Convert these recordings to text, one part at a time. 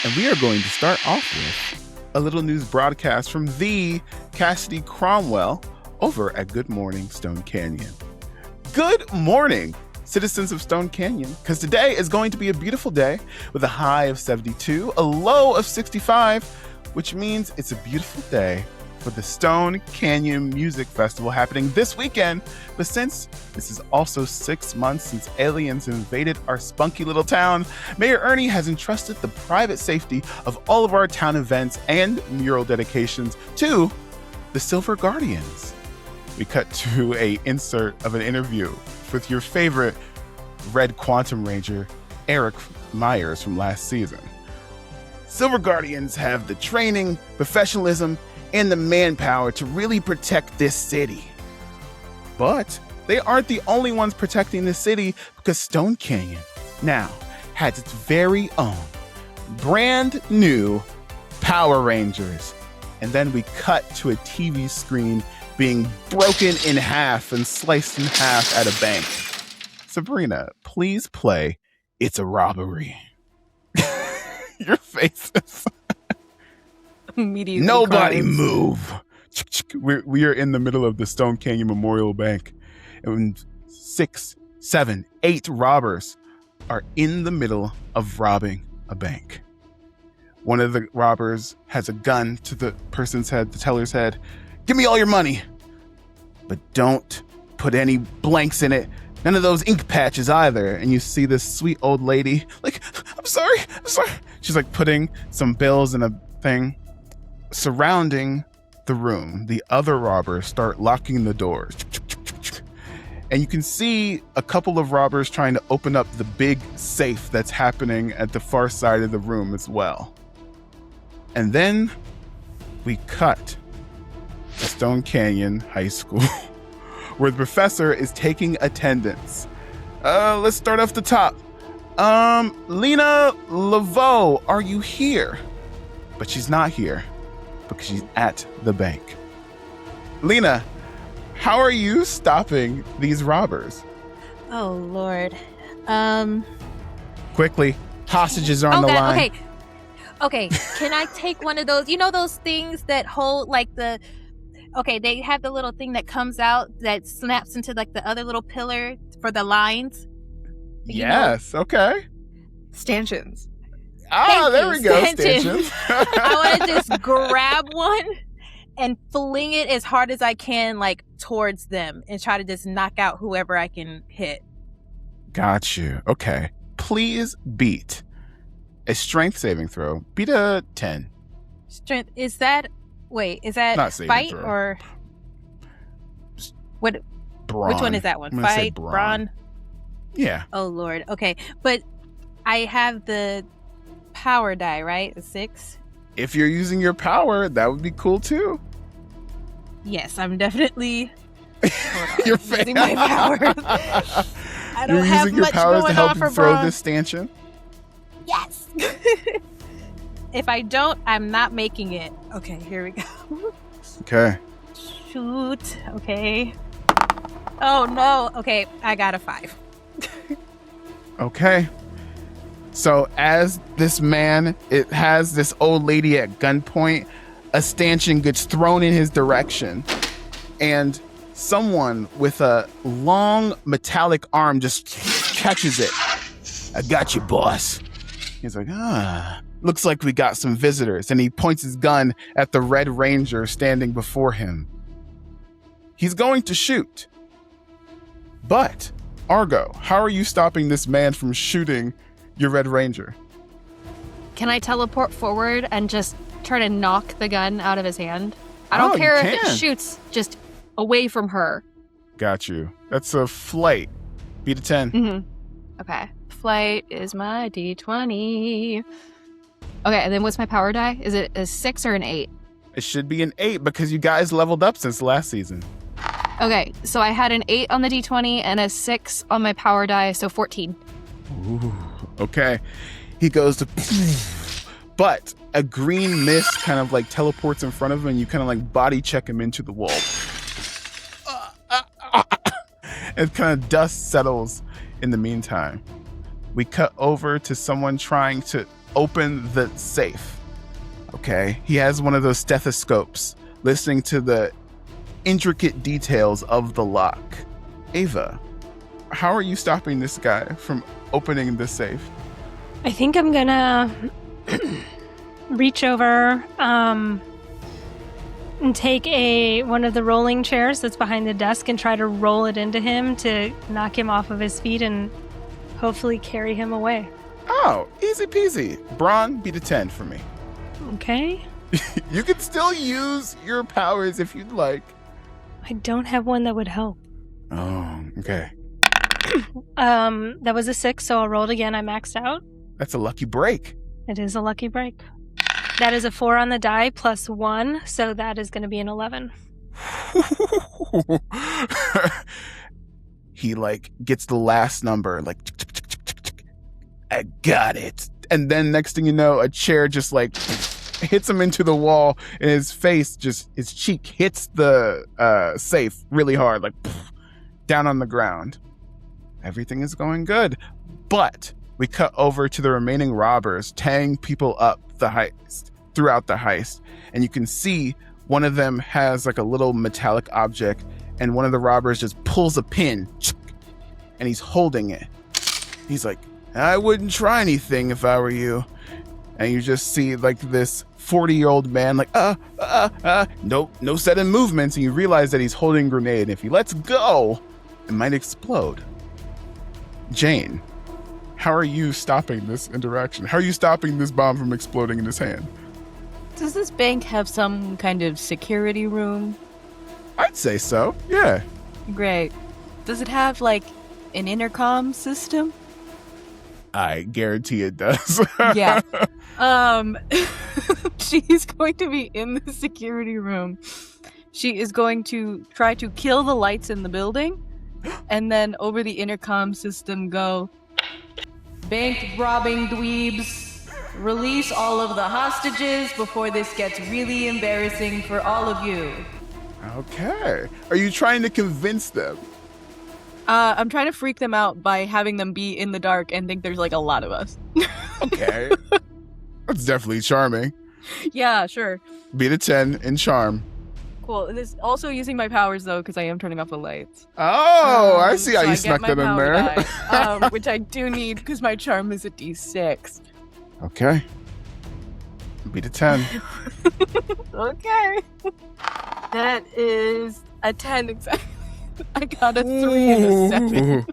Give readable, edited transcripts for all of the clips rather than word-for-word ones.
And we are going to start off with a little news broadcast from the Cassidy Cromwell over at Good Morning Stone Canyon. Good morning, citizens of Stone Canyon, because today is going to be a beautiful day with a high of 72, a low of 65, which means it's a beautiful day for the Stone Canyon Music Festival happening this weekend. But since this is also 6 months since aliens invaded our spunky little town, Mayor Ernie has entrusted the private safety of all of our town events and mural dedications to the Silver Guardians. We cut to a insert of an interview with your favorite Red Quantum Ranger, Eric Myers, from last season. Silver Guardians have the training, professionalism, and the manpower to really protect this city. But they aren't the only ones protecting the city, because Stone Canyon now has its very own brand new Power Rangers. And then we cut to a TV screen being broken in half and sliced in half at a bank. Sabrina, please play It's a Robbery. Your faces. Immediately Nobody cries. move. We are in the middle of the Stone Canyon Memorial Bank, and 6, 7, 8 robbers are in the middle of robbing a bank. One of the robbers has a gun to the person's head, the teller's head. Give me all your money, but don't put any blanks in it. None of those ink patches either. And you see this sweet old lady, like, I'm sorry. She's like putting some bills in a thing. Surrounding the room, the other robbers start locking the doors. And you can see a couple of robbers trying to open up the big safe that's happening at the far side of the room as well. And then we cut to Stone Canyon High School, where the professor is taking attendance. Let's start off the top. Lena Laveau, are you here? But she's not here, because she's at the bank. Lena, how are you stopping these robbers? Oh, Lord. Quickly, hostages are on the God, line. Okay, can I take one of those? You know those things that hold like the... Okay, they have the little thing that comes out that snaps into like the other little pillar for the lines. Yes, okay. Stanchions. Ah, there we go, stanchions. stanchions. I want to just grab one and fling it as hard as I can, like, towards them, and try to just knock out whoever I can hit. Got you. Okay. Please beat a strength saving throw. Beat a 10. Strength, is that... Wait, is that Not saving fight throw. or... What? Brawn. Which one is that one? I'm gonna say Fight? brawn. Brawn? Yeah. Oh, Lord. Okay, but I have the power die, right? The 6? If you're using your power, that would be cool too. Yes, I'm definitely... Your using my powers. I don't You're have using your much powers to going help on you for throw Braun. this stanchion? Yes. If I don't, I'm not making it. Okay, here we go. Okay. Shoot. Okay. Oh, no. Okay, I got a 5. Okay. So as this man, it has this old lady at gunpoint, a stanchion gets thrown in his direction, and someone with a long metallic arm just catches it. I got you, boss. He's like, looks like we got some visitors. And he points his gun at the Red Ranger standing before him. He's going to shoot. But, Argo, how are you stopping this man from shooting your Red Ranger? Can I teleport forward and just try to knock the gun out of his hand? I Oh, don't you care if can. it shoots just away from her. Got you. That's a flight. Beat a 10. Mm-hmm. Okay. Flight is my D20. Okay, and then what's my power die? Is it a 6 or an 8? It should be an 8 because you guys leveled up since last season. Okay, so I had an 8 on the D20 and a 6 on my power die, so 14. Ooh, okay. He goes to... But a green mist kind of like teleports in front of him, and you kind of like body check him into the wall. And kind of dust settles in the meantime. We cut over to someone trying to open the safe. Okay, he has one of those stethoscopes listening to the intricate details of the lock. Ava, how are you stopping this guy from opening the safe? I think I'm gonna reach over and take one of the rolling chairs that's behind the desk and try to roll it into him to knock him off of his feet and hopefully carry him away. Oh, easy peasy. Braun, beat a 10 for me. Okay. You can still use your powers if you'd like. I don't have one that would help. Oh, okay. That was a 6, so I'll roll it again. I maxed out. That's a lucky break. It is a lucky break. That is a 4 on the die plus 1, so that is going to be an 11. He gets the last number, I got it. And then next thing you know, a chair just hits him into the wall, and his cheek hits the safe really hard, down on the ground. Everything is going good, but we cut over to the remaining robbers tying people up throughout the heist, and you can see one of them has a little metallic object, and one of the robbers just pulls a pin, and he's holding it. He's like, I wouldn't try anything if I were you. And you just see this 40-year-old man no sudden movements, and you realize that he's holding a grenade, and if he lets go, it might explode. Jane, how are you stopping this interaction? How are you stopping this bomb from exploding in his hand? Does this bank have some kind of security room? I'd say so, yeah. Great. Does it have, an intercom system? I guarantee it does. Yeah. She's going to be in the security room. She is going to try to kill the lights in the building, and then over the intercom system go, bank robbing dweebs, release all of the hostages before this gets really embarrassing for all of you. Okay. Are you trying to convince them? I'm trying to freak them out by having them be in the dark and think there's a lot of us. Okay. That's definitely charming. Yeah, sure. Beat a 10 in charm. Cool. This also using my powers though, because I am turning off the lights. Oh, I see how you snuck that in there. Die, which I do need because my charm is a D6. Okay. Beat a 10. Okay. That is a 10 exactly. I got a 3 and a 7.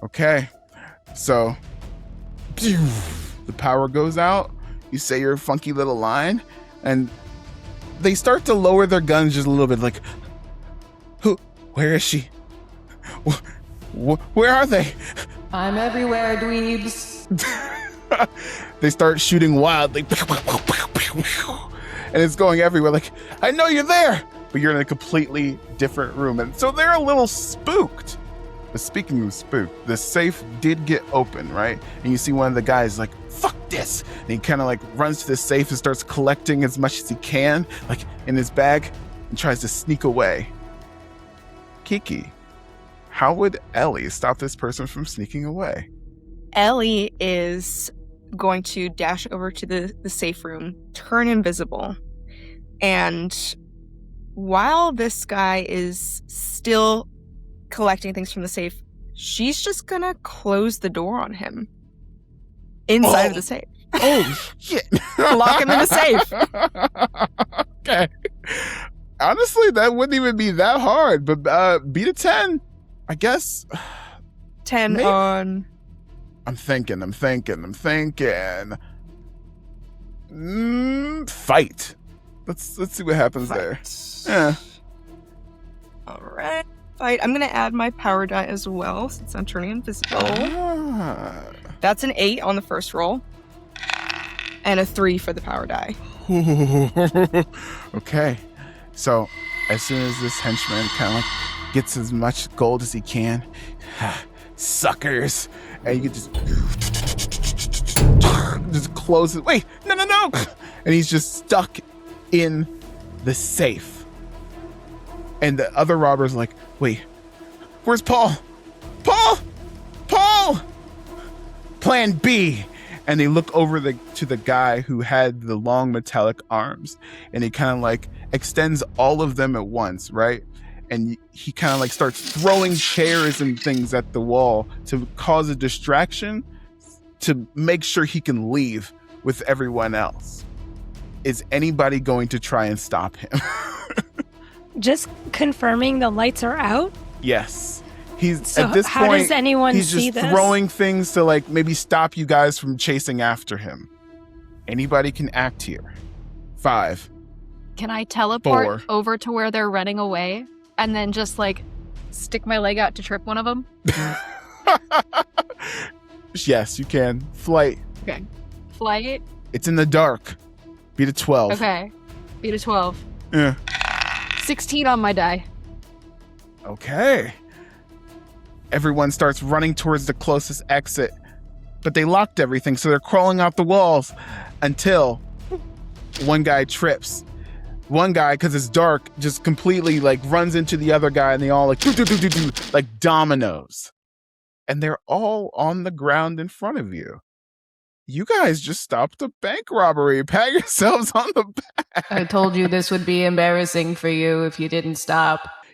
Okay. So, the power goes out. You say your funky little line, and they start to lower their guns just a little bit, where is she? Where are they? I'm everywhere, dweebs. They start shooting wildly. And it's going everywhere, I know you're there! But you're in a completely different room. And so they're a little spooked. But speaking of spooked, the safe did get open, right? And you see one of the guys fuck this. And he kind of runs to the safe and starts collecting as much as he can, in his bag, and tries to sneak away. Kiki, how would Ellie stop this person from sneaking away? Ellie is going to dash over to the safe room, turn invisible, and while this guy is still collecting things from the safe, she's just gonna close the door on him inside of the safe. Oh, shit. Lock him in the safe. Okay. Honestly, that wouldn't even be that hard, but beat a 10, I guess. 10 Maybe. On... I'm thinking. Fight. Let's see what happens there. Yeah. Alright. Fight. I'm gonna add my power die as well, since I'm turning invisible. Ah. That's an 8 on the first roll. And a 3 for the power die. Okay. So, as soon as this henchman kind of gets as much gold as he can, suckers, and you can just close it. Wait, no. And he's just stuck in the safe. And the other robbers are like, wait, where's Paul? Paul! Plan B. and they look over to the guy who had the long metallic arms, and he kind of like extends all of them at once, right? And he kind of like starts throwing chairs and things at the wall to cause a distraction to make sure he can leave with everyone else. Is anybody going to try and stop him? Just confirming the lights are out. Yes. He's So at this how point, does anyone he's see just this? throwing things to like maybe stop you guys from chasing after him. Anybody can act here. 5. Can I teleport 4. over to where they're running away and then just like stick my leg out to trip one of them? Yes, you can. Flight. Okay. Flight. It's in the dark. Beat a 12. Okay. Beat a 12. Yeah. 16 on my die. Okay. Everyone starts running towards the closest exit, but they locked everything, so they're crawling out the walls until one guy trips. One guy, because it's dark, just completely like runs into the other guy, and they all like do like dominoes, and they're all on the ground in front of you. You guys just stopped a bank robbery. Pat yourselves on the back. I told you this would be embarrassing for you if you didn't stop.